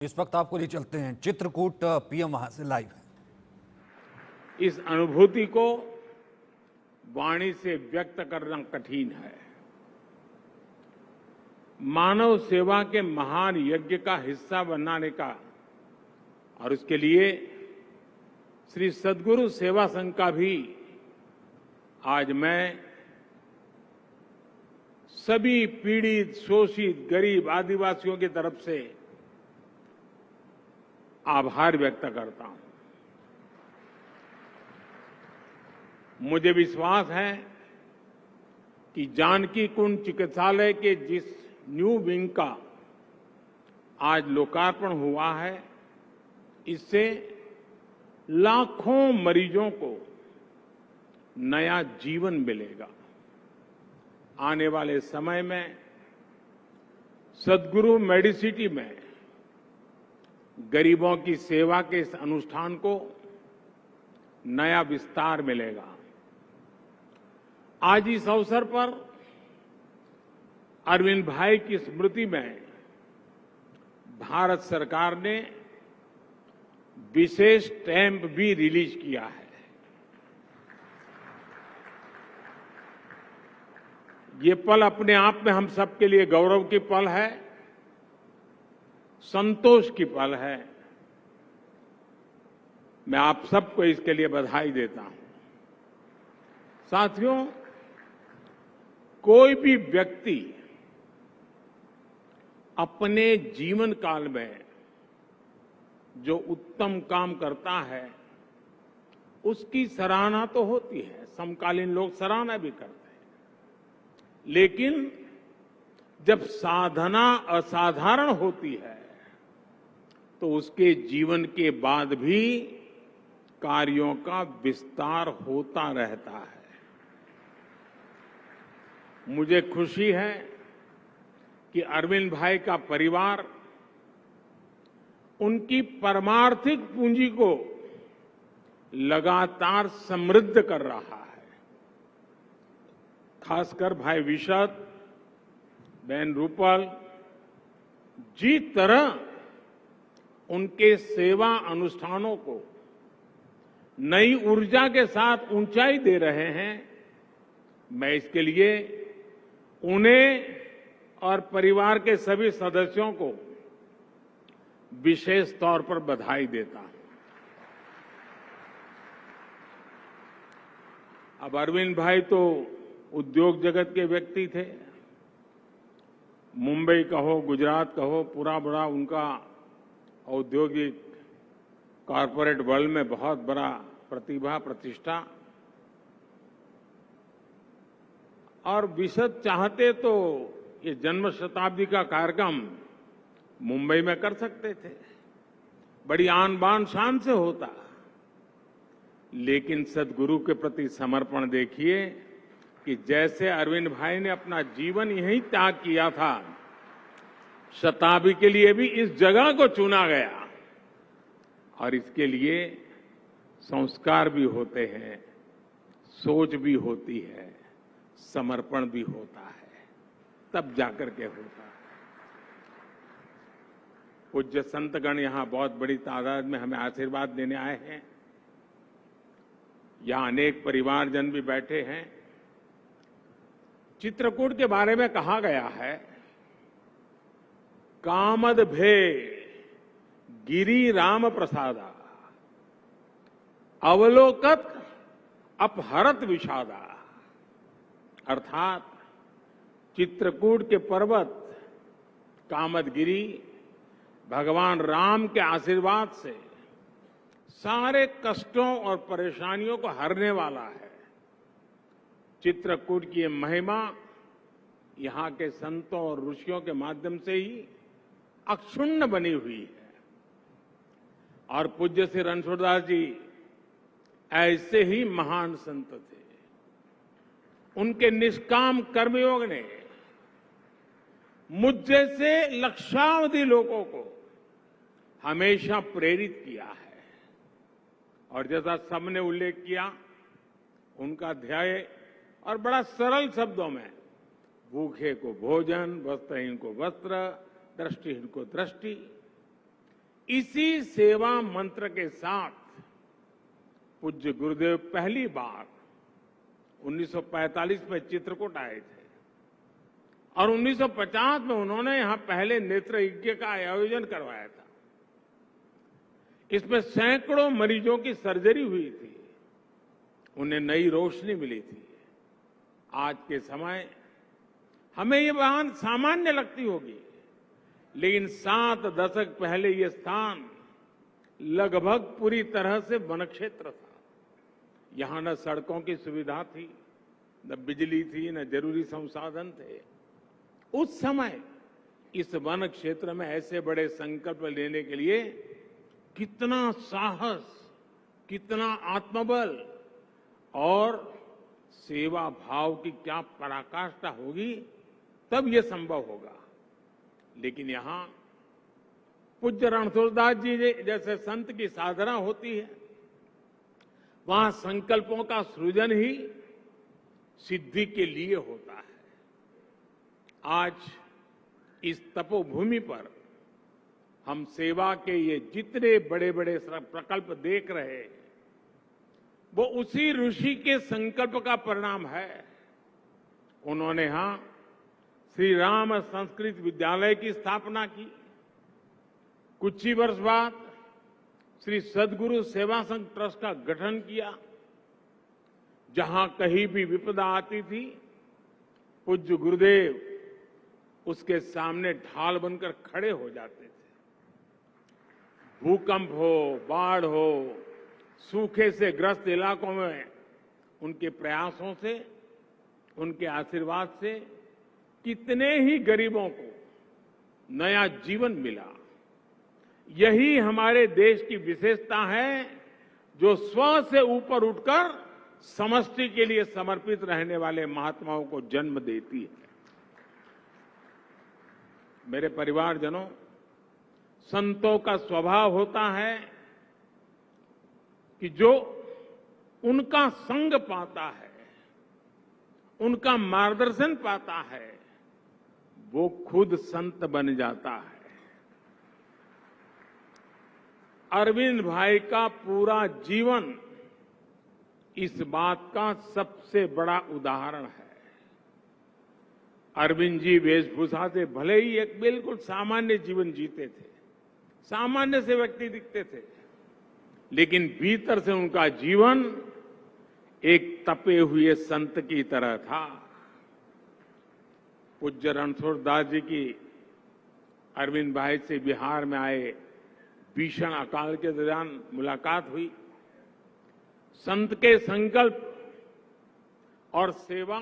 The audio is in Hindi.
इस वक्त आपको लिए चलते हैं चित्रकूट। पीएम वहां से लाइव है। इस अनुभूति को वाणी से व्यक्त करना कठिन है। मानव सेवा के महान यज्ञ का हिस्सा बनाने का और उसके लिए श्री सद्गुरु सेवा संघ का भी आज मैं सभी पीड़ित, शोषित, गरीब आदिवासियों की तरफ से आभार व्यक्त करता हूं। मुझे विश्वास है कि जानकी कुंड चिकित्सालय के जिस न्यू विंग का आज लोकार्पण हुआ है, इससे लाखों मरीजों को नया जीवन मिलेगा। आने वाले समय में सद्गुरु मेडिसिटी में गरीबों की सेवा के इस अनुष्ठान को नया विस्तार मिलेगा। आज इस अवसर पर अरविंद भाई की स्मृति में भारत सरकार ने विशेष स्टैंप भी रिलीज किया है। ये पल अपने आप में हम सबके लिए गौरव की पल है, संतोष की पल है। मैं आप सबको इसके लिए बधाई देता हूं। साथियों, कोई भी व्यक्ति अपने जीवन काल में जो उत्तम काम करता है उसकी सराहना तो होती है, समकालीन लोग सराहना भी करते हैं, लेकिन जब साधना असाधारण होती है तो उसके जीवन के बाद भी कार्यों का विस्तार होता रहता है। मुझे खुशी है कि अरविंद भाई का परिवार उनकी परमार्थिक पूंजी को लगातार समृद्ध कर रहा है। खासकर भाई विशद, बहन रूपल जिस तरह उनके सेवा अनुष्ठानों को नई ऊर्जा के साथ ऊंचाई दे रहे हैं, मैं इसके लिए उन्हें और परिवार के सभी सदस्यों को विशेष तौर पर बधाई देता हूं। अब अरविंद भाई तो उद्योग जगत के व्यक्ति थे। मुंबई कहो, गुजरात कहो, पूरा बड़ा उनका औद्योगिक कॉरपोरेट वर्ल्ड में बहुत बड़ा प्रतिभा, प्रतिष्ठा। और विशद चाहते तो ये जन्म शताब्दी का कार्यक्रम मुंबई में कर सकते थे, बड़ी आन बान शान से होता, लेकिन सद्गुरु के प्रति समर्पण देखिए कि जैसे अरविंद भाई ने अपना जीवन यहीं त्याग किया था, शताब्दी के लिए भी इस जगह को चुना गया। और इसके लिए संस्कार भी होते हैं, सोच भी होती है, समर्पण भी होता है, तब जाकर के होता है। पूज्य संतगण यहां बहुत बड़ी तादाद में हमें आशीर्वाद देने आए हैं। यहां अनेक परिवारजन भी बैठे हैं। चित्रकूट के बारे में कहा गया है, कामद भे गिरी राम प्रसादा, अवलोकत अपहरत विषादा। अर्थात चित्रकूट के पर्वत कामदगिरी भगवान राम के आशीर्वाद से सारे कष्टों और परेशानियों को हरने वाला है। चित्रकूट की ये महिमा यहां के संतों और ऋषियों के माध्यम से ही अक्षुण्ण बनी हुई है। और पूज्य श्री रणछोड़दास जी ऐसे ही महान संत थे। उनके निष्काम कर्मयोग ने मुझ जैसे लक्षावधि लोगों को हमेशा प्रेरित किया है। और जैसा सबने उल्लेख किया, उनका ध्येय और बड़ा सरल शब्दों में, भूखे को भोजन, वस्त्रहीन को वस्त्र, दृष्टिहीन को दृष्टि, इसी सेवा मंत्र के साथ पूज्य गुरुदेव पहली बार 1945 में चित्रकूट आए थे और 1950 में उन्होंने यहां पहले नेत्र यज्ञ का आयोजन करवाया था। इसमें सैकड़ों मरीजों की सर्जरी हुई थी, उन्हें नई रोशनी मिली थी। आज के समय हमें ये बात सामान्य लगती होगी, लेकिन 7 दशक पहले ये स्थान लगभग पूरी तरह से वन क्षेत्र था। यहां न सड़कों की सुविधा थी, न बिजली थी, न जरूरी संसाधन थे। उस समय इस वन क्षेत्र में ऐसे बड़े संकल्प लेने के लिए कितना साहस, कितना आत्मबल और सेवा भाव की क्या पराकाष्ठा होगी, तब यह संभव होगा। लेकिन यहां पूज्य रणछोड़दास जी जैसे संत की साधना होती है, वहां संकल्पों का सृजन ही सिद्धि के लिए होता है। आज इस तपोभूमि पर हम सेवा के ये जितने बड़े बड़े प्रकल्प देख रहे हैं, वो उसी ऋषि के संकल्प का परिणाम है। उन्होंने यहां श्री राम संस्कृत विद्यालय की स्थापना की। कुछ ही वर्ष बाद श्री सद्गुरु सेवा संघ ट्रस्ट का गठन किया। जहां कहीं भी विपदा आती थी, पूज्य गुरुदेव उसके सामने ढाल बनकर खड़े हो जाते थे। भूकंप हो, बाढ़ हो, सूखे से ग्रस्त इलाकों में उनके प्रयासों से, उनके आशीर्वाद से कितने ही गरीबों को नया जीवन मिला। यही हमारे देश की विशेषता है, जो स्व से ऊपर उठकर समष्टि के लिए समर्पित रहने वाले महात्माओं को जन्म देती है। मेरे परिवारजनों, संतों का स्वभाव होता है कि जो उनका संग पाता है, उनका मार्गदर्शन पाता है, वो खुद संत बन जाता है। अरविंद भाई का पूरा जीवन इस बात का सबसे बड़ा उदाहरण है। अरविंद जी वेशभूषा से भले ही एक बिल्कुल सामान्य जीवन जीते थे, सामान्य से व्यक्ति दिखते थे, लेकिन भीतर से उनका जीवन एक तपे हुए संत की तरह था। पूज्य रणछोड़दास जी की अरविंद भाई से बिहार में आए भीषण अकाल के दौरान मुलाकात हुई। संत के संकल्प और सेवा